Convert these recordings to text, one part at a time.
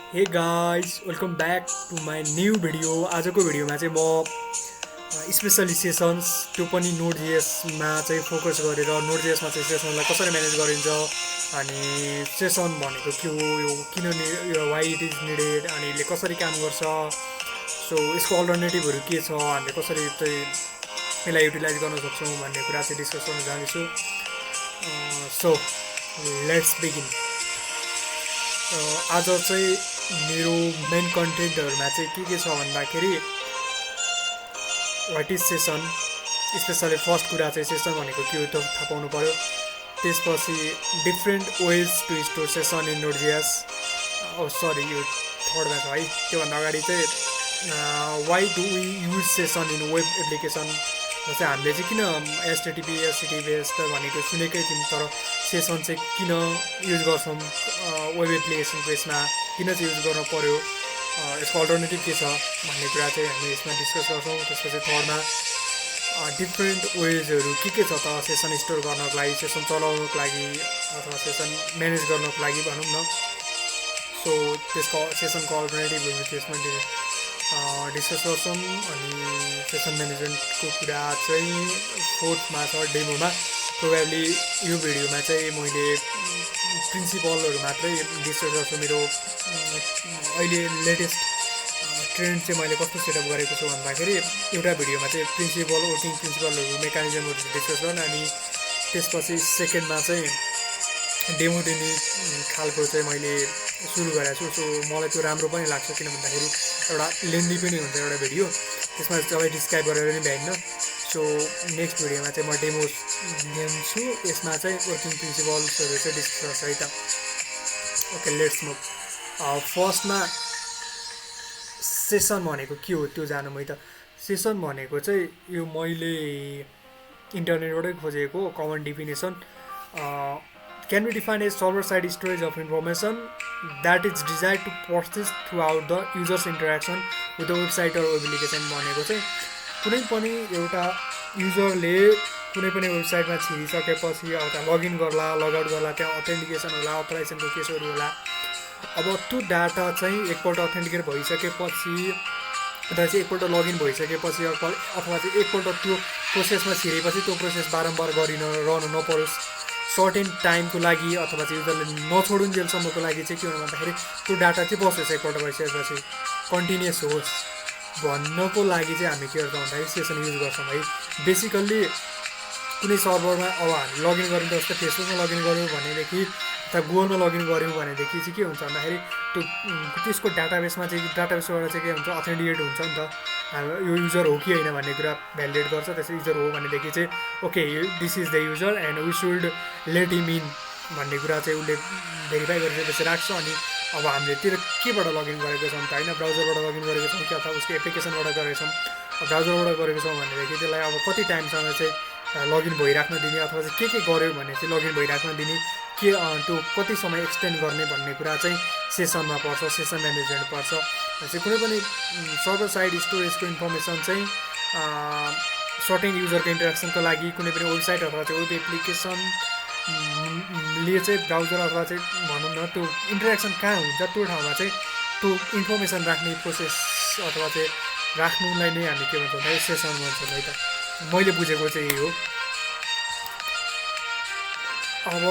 हे guys welcome back to my new video. आजको भिडियोमा चाहिँ म स्पेसली सेसन्स त्यो पनि नोड जेएसमा चाहिँ फोकस गरेर नोड जेएसमा चाहिँ सेसनलाई कसरी म्यानेज गरिन्छ अनि सेसन भनेको के हो, यो किन यो वाइ इट इज निडेड अनि यसले कसरी काम गर्छ, सो यसको अल्टरनेटिभहरू के छ, हामीले कसरी चाहिँ यसलाई युटिलाइज गर्न सक्छौँ भन्ने कुरा चाहिँ डिस्कस गर्न जाँदैछु। So let's begin. आज चाहिँ मेरो मेन कन्टेन्टहरूमा चाहिँ के छ भन्दाखेरि what is session, specially first कुरा चाहिँ सेसन भनेको के हो त्यो थाहा पाउनु पऱ्यो। त्यसपछि different ways to store session in NodeJS, sorry यो थर्डमा छ है। त्योभन्दा अगाडि चाहिँ why do we use session in web application, चाहिँ हामीले चाहिँ किन एचटिटिपी एचटिटिपिएस त भनेको सुनेकै थियौँ, तर सेसन चाहिँ किन युज गर्छौँ वेब एप्लिकेसनको यसमा, किन चाहिँ युज गर्न पर्यो, यसको अल्टरनेटिभ के छ भन्ने कुरा चाहिँ हामी यसमा डिस्कस गर्छौँ। त्यसपछि थर्डमा डिफ्रेन्ट वेजहरू के छ त सेसन स्टोर गर्नको लागि, सेसन चलाउनको लागि अथवा सेसन म्यानेज गर्नको लागि भनौँ न। सो त्यसको सेसनको अल्टरनेटिभहरू त्यसमा डिस्कस गर्छौँ। अनि सेसन म्यानेजमेन्टको कुरा चाहिँ फोर्थमा छ डेमोमा। प्रोभाब्ली यो भिडियोमा चाहिँ मैले प्रिन्सिपलहरू मात्रै डिस्कस गर्छु। मेरो अहिले लेटेस्ट ट्रेन्ड चाहिँ मैले कस्तो सेटअप गरेको छु भन्दाखेरि एउटा भिडियोमा चाहिँ प्रिन्सिपल वर्किङ प्रिन्सिपलहरू मेकानिजमहरू डिस्कस गर्न, अनि त्यसपछि सेकेन्डमा चाहिँ डेमो दिने खालको चाहिँ मैले सुरु गरेको छु। सो मलाई त्यो राम्रो पनि लाग्छ, किन भन्दाखेरि एउटा लेन्दी पनि हुन्छ एउटा भिडियो, त्यसमा सबै डिस्क्राइब गरेर पनि भ्याइन्न। सो नेक्स्ट भिडियोमा चाहिँ म डेमो दिन्छु, यसमा चाहिँ वर्किङ प्रिन्सिपल्सहरू चाहिँ डिस्कस है त। Okay let's move. फर्स्टमा सेसन भनेको के हो त्यो जानौँ है त। सेसन भनेको चाहिँ यो मैले इन्टरनेटबाटै खोजेको common definition, can be defined as server side storage of information that is desired to persist throughout the user's interaction with the website or application। भनेको चाहिँ कुनै पनि एउटा युजरले कुनै पनि वेबसाइटमा छिरिसकेपछि अथवा लगइन गर्ला, लगआउट गर्ला, त्यहाँ अथेन्टिकेसन होला, अथोराइजेसनको केसहरू होला। अब त्यो डाटा चाहिँ एकपल्ट अथेन्टिकेट भइसकेपछि अथवा चाहिँ एकपल्ट लगइन भइसकेपछि अथवा चाहिँ एकपल्ट त्यो प्रोसेसमा छिरेपछि त्यो प्रोसेस बारम्बार रहनु नपरोस्, सर्टेन टाइमको लागि अथवा चाहिँ युजरले नछोडुन्जेलसम्मको लागि चाहिँ के हुनु भन्दाखेरि त्यो डाटा चाहिँ बसोस्, एकपल्ट भइसकेपछि कन्टिन्युस होस् भन्नको लागि चाहिँ हामी के गर्छौँ भन्दाखेरि सेसन युज गर्छौँ है। बेसिकल्ली कुनै सर्भरमा अब हामी लगइन गऱ्यौँ, जस्तै फेसबुकमा लगइन गऱ्यौँ भनेदेखि अथवा गुगलमा लगइन गऱ्यौँ भनेदेखि चाहिँ के हुन्छ भन्दाखेरि त्यो त्यसको डाटाबेसमा चाहिँ डाटाबेसबाट चाहिँ के हुन्छ अथेन्टिकेट हुन्छ नि त, यो युजर हो कि होइन भन्ने कुरा भ्यालिडेट गर्छ। त्यसै युजर हो भनेदेखि चाहिँ okay this is the user and we should let him in भन्ने कुरा चाहिँ उसले भेरिफाई गरिसकेपछि राख्छ। अनि अब हामीले त्यो केबाट लगइन गरेको छौँ त होइन, ब्राउजरबाट लगइन गरेको छौँ कि अथवा उसको एप्लिकेसनबाट गरेको छौँ, ब्राउजरबाट गरेको छौँ भनेदेखि त्यसलाई अब कति टाइमसम्म चाहिँ लगइन भइराख्न दिने अथवा चाहिँ के गर्यो भने चाहिँ लगइन भइराख्न दिने, के त्यो कति समय एक्सटेन्ड गर्ने भन्ने कुरा चाहिँ सेसनमा पर्छ, सेसन म्यानेजमेन्ट पर्छ। चाहिँ कुनै पनि सर्भर साइड स्टोरेजको इन्फर्मेसन चाहिँ सर्टेन युजरको इन्टरेक्सनको लागि कुनै पनि वेबसाइट अथवा चाहिँ वेब एप्लिकेसनले चाहिँ ब्राउजर अथवा चाहिँ भनौँ न त्यो इन्टरेक्सन कहाँ हुन्छ त्यो ठाउँमा चाहिँ त्यो इन्फर्मेसन राख्ने प्रोसेस अथवा चाहिँ राख्नुलाई नै हामी के भन्छौँ भन्दाखेरि सेसन भन्छौँ है त। मैले बुझेको चाहिँ यही हो। अब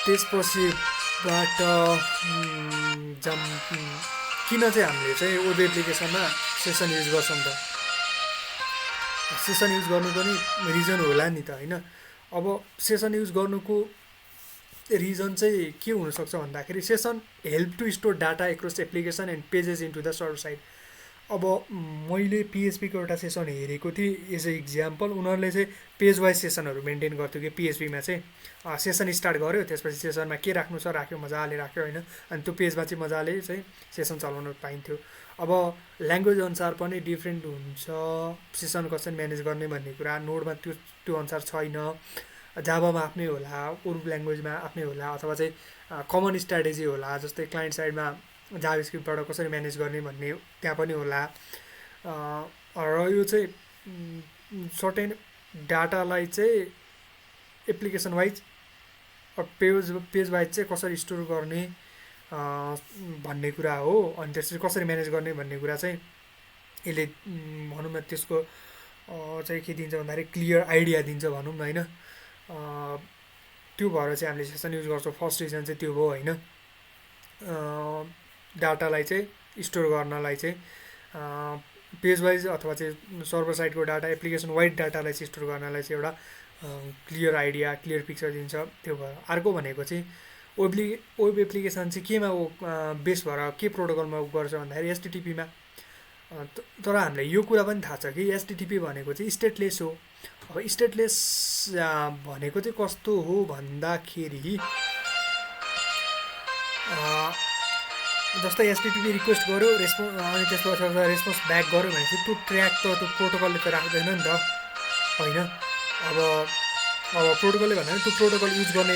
त्यसपछिबाट किन चाहिँ हामीले चाहिँ वेब एप्लिकेसनमा सेसन युज गर्छौँ त, सेसन युज गर्नु पनि रिजन होला नि त होइन। अब सेसन युज गर्नुको रिजन चाहिँ के हुनसक्छ भन्दाखेरि session help to store data across application and pages into the server side. अब मैले पिएचपीको एउटा सेसन हेरेको थिएँ एज ए इक्जाम्पल, उनीहरूले चाहिँ पेज वाइज सेसनहरू मेन्टेन गर्थ्यो कि पिएचपीमा चाहिँ सेसन स्टार्ट गर्यो, त्यसपछि सेसनमा के राख्नु छ राख्यो, मजाले राख्यो होइन, अनि त्यो पेजमा चाहिँ मजाले चाहिँ सेसन चलाउन पाइन्थ्यो। अब ल्याङ्ग्वेज अनुसार पनि डिफ्रेन्ट हुन्छ सेसन कसरी म्यानेज गर्ने भन्ने कुरा, नोडमा त्यो अनुसार छैन, जाभामा आफ्नै होला, अरू ल्याङ्ग्वेजमा आफ्नै होला, अथवा चाहिँ कमन स्ट्राटेजी होला, जस्तै क्लाइन्ट साइडमा जाभास्क्रिप्टबाट कसरी म्यानेज गर्ने भन्ने त्यहाँ पनि होला। र यो चाहिँ सर्टेन डाटालाई चाहिँ एप्लिकेसन वाइज पेज वाइज चाहिँ कसरी स्टोर गर्ने भन्ने कुरा हो। अनि त्यसरी कसरी म्यानेज गर्ने भन्ने कुरा चाहिँ यसले भनौँ न त्यसको चाहिँ के दिन्छ भन्दाखेरि क्लियर आइडिया दिन्छ भनौँ न होइन। त्यो भएर चाहिँ हामीले सेसन युज गर्छौँ। फर्स्ट रिजन चाहिँ त्यो हो होइन। डाटालाई चाहिँ स्टोर गर्नलाई चाहिँ पेज वाइज अथवा चाहिँ सर्भर साइडको डाटा एप्लिकेसन वाइड डाटालाई चाहिँ स्टोर गर्नलाई चाहिँ एउटा क्लियर आइडिया क्लियर पिक्चर दिन्छ। त्यो भयो। अर्को भनेको चाहिँ वेब एप्लिकेसन चाहिँ केमा बेस भएर के प्रोटोकलमा गर्छ भन्दाखेरि एचटिटिपीमा। तर हामीलाई यो कुरा पनि थाहा छ कि एचटिटिपी भनेको चाहिँ स्टेटलेस हो। अब स्टेटलेस भनेको चाहिँ कस्तो हो भन्दाखेरि जस्तै एचटिटिपी रिक्वेस्ट गर्यो अनि त्यसपछि रेस्पोन्स ब्याक गर्यो भनेपछि त्यो ट्र्याक त त्यो प्रोटोकलले त राख्दैन नि त होइन। अब प्रोटोकलले भन्दा त्यो प्रोटोकल युज गर्ने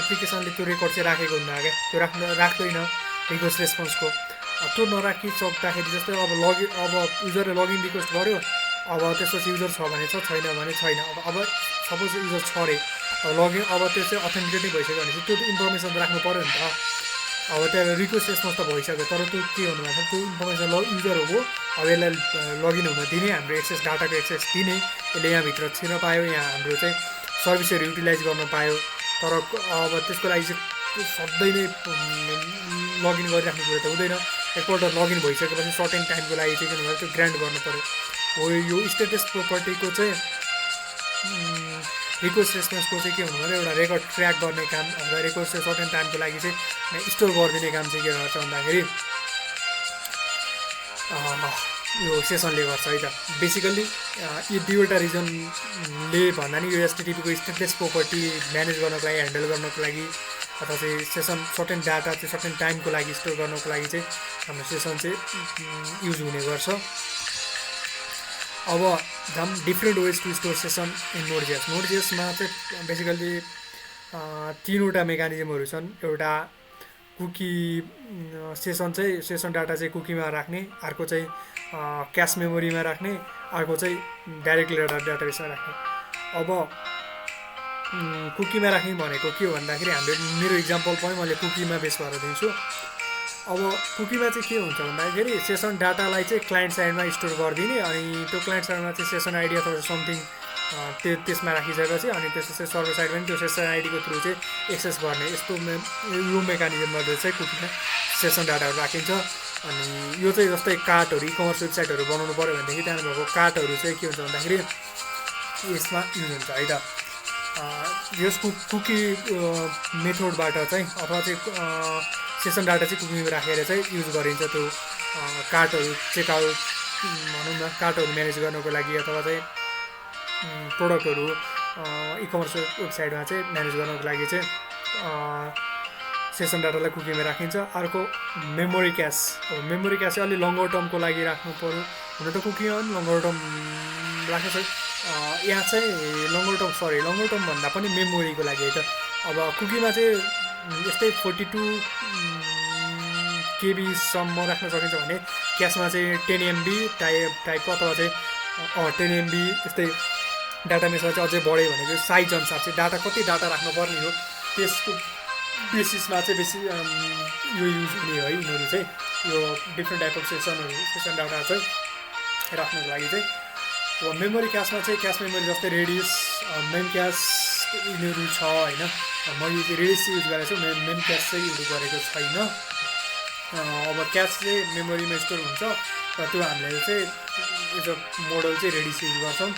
एप्लिकेसनले त्यो रेकर्ड चाहिँ राखेको हुन्न क्या, त्यो राख्दैन रिक्वेस्ट रेस्पोन्सको। त्यो नराखी सक्दाखेरि जस्तै अब युजरले लगइन रिक्वेस्ट गर्यो, अब त्यसपछि युजर छ भने छ, छैन भने छैन। अब सपोज युजर छ अरे, लगइन अब त्यो चाहिँ अथेन्टिकेट भइसक्यो भनेपछि त्यो इन्फर्मेसन राख्नु पऱ्यो नि त। अब त्यहाँ रिक्वेस्ट रेस्पोन्स त भइसक्यो, तर त्यो के हुनु भन्दा त्यो इन्फर्मेसन युजर हो। अब यसलाई लगइन हुन दिने, हाम्रो एक्सेस डाटाको एक्सेस दिने, यसले यहाँभित्र छिर्न पायो, यहाँ हाम्रो चाहिँ सर्भिसहरू युटिलाइज गर्न पायो। तर अब त्यसको लागि चाहिँ सधैँ नै लगइन गरिराख्ने कुरा त हुँदैन। एकपल्ट लगइन भइसकेपछि सर्टेन टाइमको लागि चाहिँ किन भन्दा त्यो ग्रान्ट गर्नु पऱ्यो हो। यो स्टेटस प्रोपर्टीको चाहिँ रिक्वेस्ट रेस्पोन्सको चाहिँ के हुनु भन्दा एउटा रेकर्ड ट्र्याक गर्ने काम अथवा रिक्वेस्ट सर्टेन टाइमको लागि चाहिँ स्टोर गरिदिने काम चाहिँ के गर्छ भन्दाखेरि यो सेसनले गर्छ है त। बेसिकल्ली यो दुईवटा रिजनले भन्दा नि यो एचटिटिपीको स्टेटलेस प्रोपर्टी म्यानेज गर्नको लागि, ह्यान्डल गर्नको लागि अथवा चाहिँ सेसन सर्टेन डाटा चाहिँ सर्टेन टाइमको लागि स्टोर गर्नको लागि चाहिँ हाम्रो सेसन चाहिँ युज हुने गर्छ। अब झन् different ways to store session in NodeJS. नोडजेसमा चाहिँ बेसिकल्ली तीनवटा मेकानिजमहरू छन्। एउटा कुकी सेसन डाटा चाहिँ कुकीमा राख्ने, अर्को चाहिँ क्यास मेमोरीमा राख्ने, अर्को चाहिँ डाइरेक्टली डाटाबेसमा राख्ने। अब कुकीमा राख्ने भनेको के हो भन्दाखेरि हाम्रो मेरो इक्जाम्पल पनि मैले कुकीमा बेस भएर दिन्छु। अब कुकीमा चाहिँ के हुन्छ भन्दाखेरि सेसन डाटालाई चाहिँ क्लाइन्ट साइडमा स्टोर गरिदिने, अनि त्यो क्लाइन्ट साइडमा चाहिँ सेसन आइडी अथवा समथिङ त्यसमा राखिसकेपछि अनि त्यसपछि सर्भर साइडमा पनि त्यो सेसन आइडीको थ्रु चाहिँ एक्सेस गर्ने, यस्तो यो मेकानिजमबाट चाहिँ कुकीमा सेसन डाटाहरू राखिन्छ। अनि यो चाहिँ जस्तै कार्टहरू इकमर्स वेबसाइटहरू बनाउनु पऱ्यो भनेदेखि त्यहाँ भएको कार्टहरू चाहिँ के हुन्छ भन्दाखेरि यसमा युज हुन्छ है त। यस कुकी मेथडबाट चाहिँ अथवा चाहिँ सेसन डाटा चाहिँ कुकीमा राखेर चाहिँ युज गरिन्छ। त्यो कार्टहरू चेकआउट भनौँ न कार्टहरू म्यानेज गर्नको लागि अथवा चाहिँ प्रोडक्टहरू इकमर्स वेबसाइटमा चाहिँ म्यानेज गर्नको लागि चाहिँ सेसन डाटालाई कुकीमा राखिन्छ। अर्को मेमोरी क्यास। अब मेमोरी क्यास चाहिँ अलि लङ्गर टर्मको लागि राख्नु पऱ्यो। हुन त कुकीमा पनि लङ्गर टर्म राखेको छ, यहाँ चाहिँ लङ्गर टर्म भन्दा पनि मेमोरीको लागि है त। अब कुकीमा चाहिँ यस्तै 42 KB राख्न सकिन्छ भने क्यासमा चाहिँ 10 MB टाइपको अथवा चाहिँ 10 MB यस्तै डाटाबेसमा चाहिँ अझै बढ्यो भनेको साइज अनुसार चाहिँ डाटा कति डाटा राख्नुपर्ने हो त्यसको बेसिसमा चाहिँ बेसी यो युज हुने है। यिनीहरू चाहिँ यो different type of session data चाहिँ राख्नको लागि चाहिँ अब मेमोरी क्यासमा चाहिँ क्यास मेमोरी जस्तै रेडियस मेम क्यास यिनीहरू छ होइन। मैले चाहिँ रेडियस युज गरेको छु, मेम क्यास चाहिँ युज गरेको छैन। अब क्यास चाहिँ मेमोरीमा स्टोर हुन्छ र त्यो हामीले चाहिँ एज अ मोडल चाहिँ रेडियस युज गर्छौँ।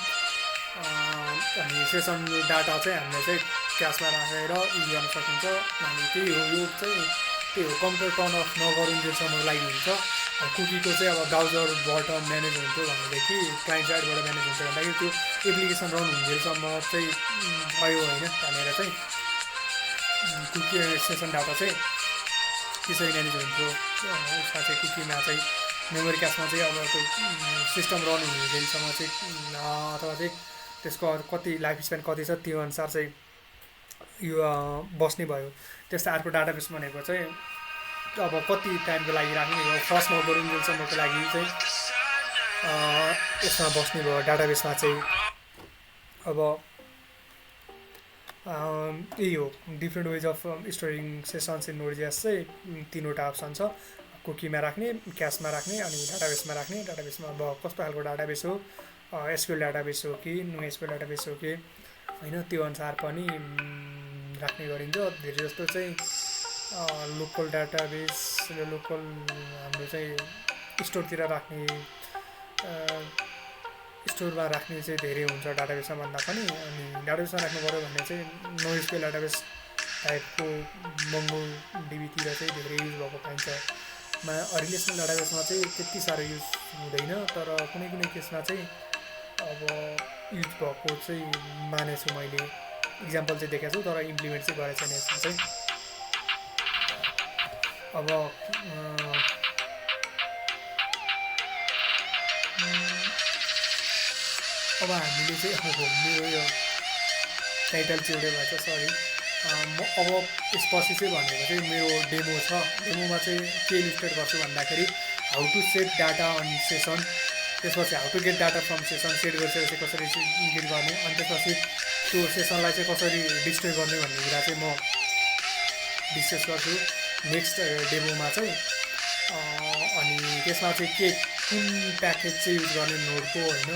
अनि सेसन डाटा चाहिँ हामीले चाहिँ क्यासमा राखेर युज गर्न सकिन्छ। अनि त्यही हो, यो चाहिँ त्यही हो कम्प्युटर टर्न अफ नगरुन्जेलसम्मको लागि हुन्छ। कुकीको चाहिँ अब ब्राउजरबाट म्यानेज हुन्थ्यो भनेदेखि क्लाइन्ट साइडबाट म्यानेज हुन्छ भन्दाखेरि त्यो एप्लिकेसन रन हुन्जेलसम्म चाहिँ भयो होइन। त्यहाँनिर चाहिँ कुकी सेसन डाटा चाहिँ त्यसरी म्यानेज हुन्थ्यो। उसमा चाहिँ कुकीमा चाहिँ मेमोरी क्यासमा चाहिँ अब त्यो सिस्टम रन हुन्जेलसम्म चाहिँ अथवा चाहिँ त्यसको कति लाइफ स्प्यान कति छ त्यो अनुसार चाहिँ यो बस्ने भयो। त्यस्तै अर्को डाटाबेस भनेको चाहिँ अब कति टाइमको लागि राख्ने भयो, फर्स्ट नगरुन्जेलसम्मको लागि चाहिँ यसमा बस्ने भयो डाटाबेसमा चाहिँ। अब यही हो different ways of storing sessions in Node.js चाहिँ तीनवटा अप्सन छ कुकीमा राख्ने क्यासमा राख्ने अनि डाटाबेसमा राख्ने डाटाबेसमा अब कस्तो खालको डाटाबेस हो एसक्युएल डाटाबेस हो कि नो एसक्युएल डाटाबेस हो कि होइन त्यो अनुसार पनि राख्ने गरिन्छ धेरै जस्तो चाहिँ लोकल डाटाबेस लोकल हाम्रो चाहिँ स्टोरतिर राख्ने स्टोरमा राख्ने चाहिँ धेरै हुन्छ डाटाबेसमा भन्दा पनि अनि डाटाबेसमा राख्नु पऱ्यो भने चाहिँ नो एसक्युएल डाटाबेस टाइपको महँगो डिबीतिर चाहिँ धेरै युज भएको पाइन्छ रिलेसनल डाटाबेसमा चाहिँ त्यति साह्रो युज हुँदैन तर कुनै कुनै केसमा चाहिँ अब युज भएको चाहिँ मानेछु मैले इक्जाम्पल चाहिँ देखाएको छु तर इम्प्लिमेन्ट चाहिँ गरेको छैन यसमा चाहिँ अब हामीले चाहिँ मेरो यो टाइटल चाहिँ एउटै भएको छ सरी म अब यसपछि चाहिँ भनेको चाहिँ मेरो डेमो छ डेमोमा चाहिँ के इलिस्ट्रेट गर्छु भन्दाखेरि how to set data on session त्यसपछि how to get data from session set गरिसकेपछि कसरी गेट गर्ने अनि त्यसपछि त्यो सेसनलाई चाहिँ कसरी डिस्ट्रोय गर्ने भन्ने कुरा चाहिँ म डिस्कस गर्छु नेक्स्ट डेमोमा चाहिँ अनि त्यसमा चाहिँ के कुन प्याकेज चाहिँ युज गर्ने नोडको होइन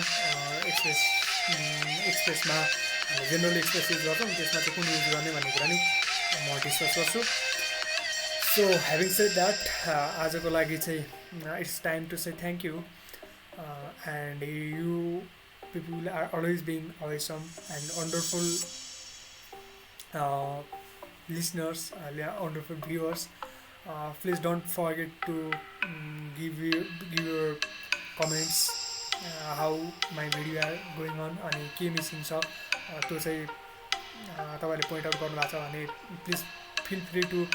एक्सप्रेसमा जेनरल एक्सप्रेस युज गर्छौँ त्यसमा चाहिँ कुन युज गर्ने भन्ने कुरा नि म डिस्कस गर्छु सो ह्याभिङ सेड द्याट आजको लागि चाहिँ it's time to say thank you and you people are always being awesome and wonderful listeners, wonderful viewers. Please don't forget to give your comments how my video are going on अनि के missing छ त्यो चाहिँ तपाईँले point out गर्नुभएको छ भने please feel free to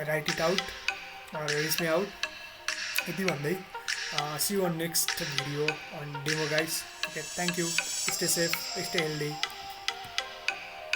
write it out reach me out यति भन्दै see you on next video on demo guys okay thank you stay safe stay healthy